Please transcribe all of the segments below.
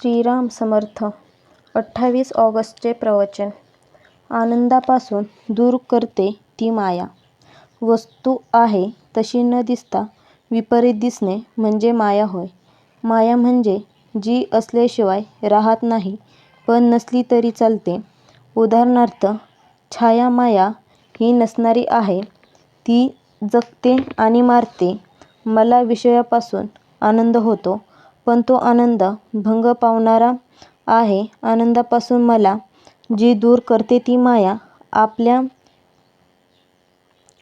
श्रीराम समर्थ. 28 ऑगस्टचे प्रवचन. आनंदापासून दूर करते ती माया. वस्तू आहे तशी न दिसता विपरीत दिसणे म्हणजे माया होय. माया म्हणजे जी असल्याशिवाय राहत नाही पण नसली तरी चालते. उदाहरणार्थ छायामाया ही नसणारी आहे. ती जगते आणि मारते. मला विषयापासून आनंद होतो पण तो आनंद भंग पावणारा आहे. आनंदापासून मला जी दूर करते ती माया.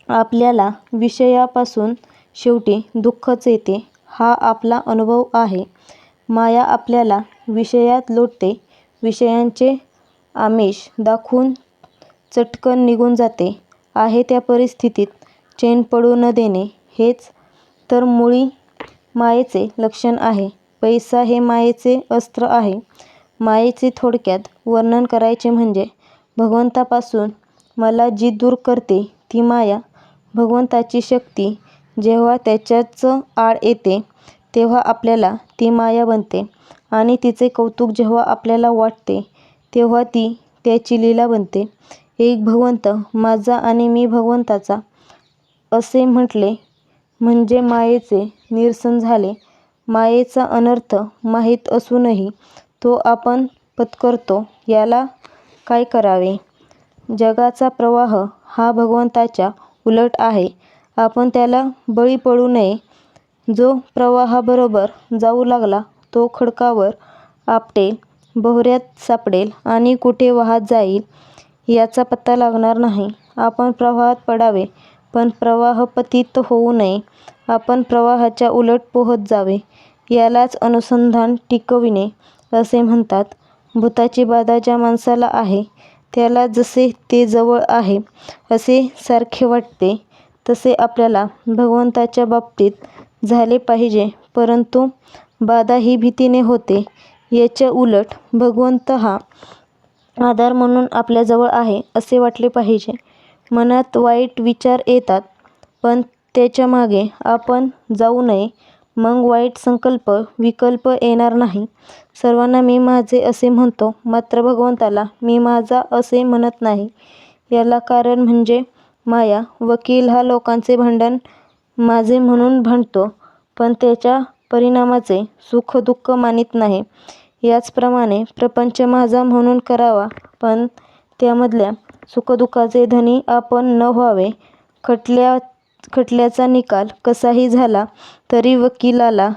आपल्याला विषयापासून शेवटी दुःखच येते हा आपला अनुभव आहे. माया आपल्याला विषयात लोटते. विषयांचे आमिष दाखवून चटकन निघून जाते. आहे त्या परिस्थितीत चैन पडू न देणे हेच तर मुळी मायेचे लक्षण आहे. पैसा हे मायेचे अस्त्र आहे. मायेचे थोडक्यात वर्णन करायचे म्हणजे भगवंतापासून मला जी दूर करते ती माया. भगवंताची शक्ती जेव्हा त्याच्याच आड येते तेव्हा आपल्याला ती माया बनते आणि तिचे कौतुक जेव्हा आपल्याला वाटते तेव्हा ती त्याची लीला बनते. एक भगवंत माझा आणि मी भगवंताचा असे म्हटले म्हणजे मायेचे निरसन झाले. मायेचा अनर्थ माहीत असूनही तो आपण पत्करतो. याला काय करावे? जगाचा प्रवाह हा भगवंताच्या उलट आहे. आपण त्याला बळी पडू नये. जो प्रवाहाबरोबर जाऊ लागला तो खडकावर आपटेल, भोवऱ्यात सापडेल आणि कुठे वाहत जाईल याचा पत्ता लागणार नाही. आपण प्रवाहात पडावे पण प्रवाहपतित होऊ नये. आपण प्रवाहाच्या उलट पोहत जावे. यालाच अनुसंधान टिकविणे असे म्हणतात. भुताची बाधा ज्या माणसाला आहे त्याला जसे ते जवळ आहे असे सारखे वाटते तसे आपल्याला भगवंताच्या बाबतीत झाले पाहिजे. परंतु बाधा ही भीतीने होते. याच्या उलट भगवंत हा आधार म्हणून आपल्याजवळ आहे असे वाटले पाहिजे. मनात वाईट विचार येतात पण त्याच्यामागे आपण जाऊ नये. मग वाईट संकल्प विकल्प येणार नाही. सर्वांना मी माझे असे म्हणतो मात्र भगवंताला मी माझा असे म्हणत नाही. याला कारण म्हणजे माया. वकील हा लोकांचे भांडण माझे म्हणून भांडतो पण त्याच्या परिणामाचे सुख दुःख मानीत नाही. याचप्रमाणे प्रपंच माझा म्हणून करावा पण त्यामधल्या सुखदुःखाचे धनी आपण न व्हावे. खटल्याचा निकाल कसाही झाला तरी वकिलाला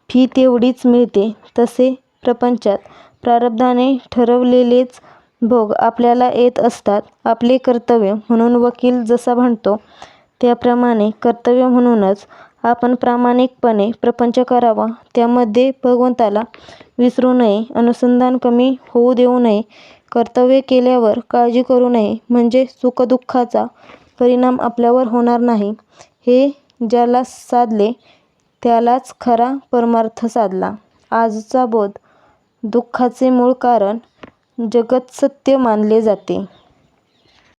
फी तेवढीच मिळते. तसे प्रपंचात प्रारब्धाने ठरवलेलेच भोग आपल्याला येत असतात. आपले कर्तव्य म्हणून वकील जसा भांडतो त्याप्रमाणे कर्तव्य म्हणूनच आपण प्रामाणिकपणे प्रपंच करावा. त्यामध्ये भगवंताला विसरू नये. अनुसंधान कमी होऊ देऊ नये. कर्तव्य केल्यावर काळजी करू नये म्हणजे सुखदुःखाचा परिणाम आपल्यावर होणार नाही. हे ज्याला साधले त्यालाच खरा परमार्थ साधला. आजचा बोध. दुःखाचे मूळ कारण जगतसत्य मानले जाते.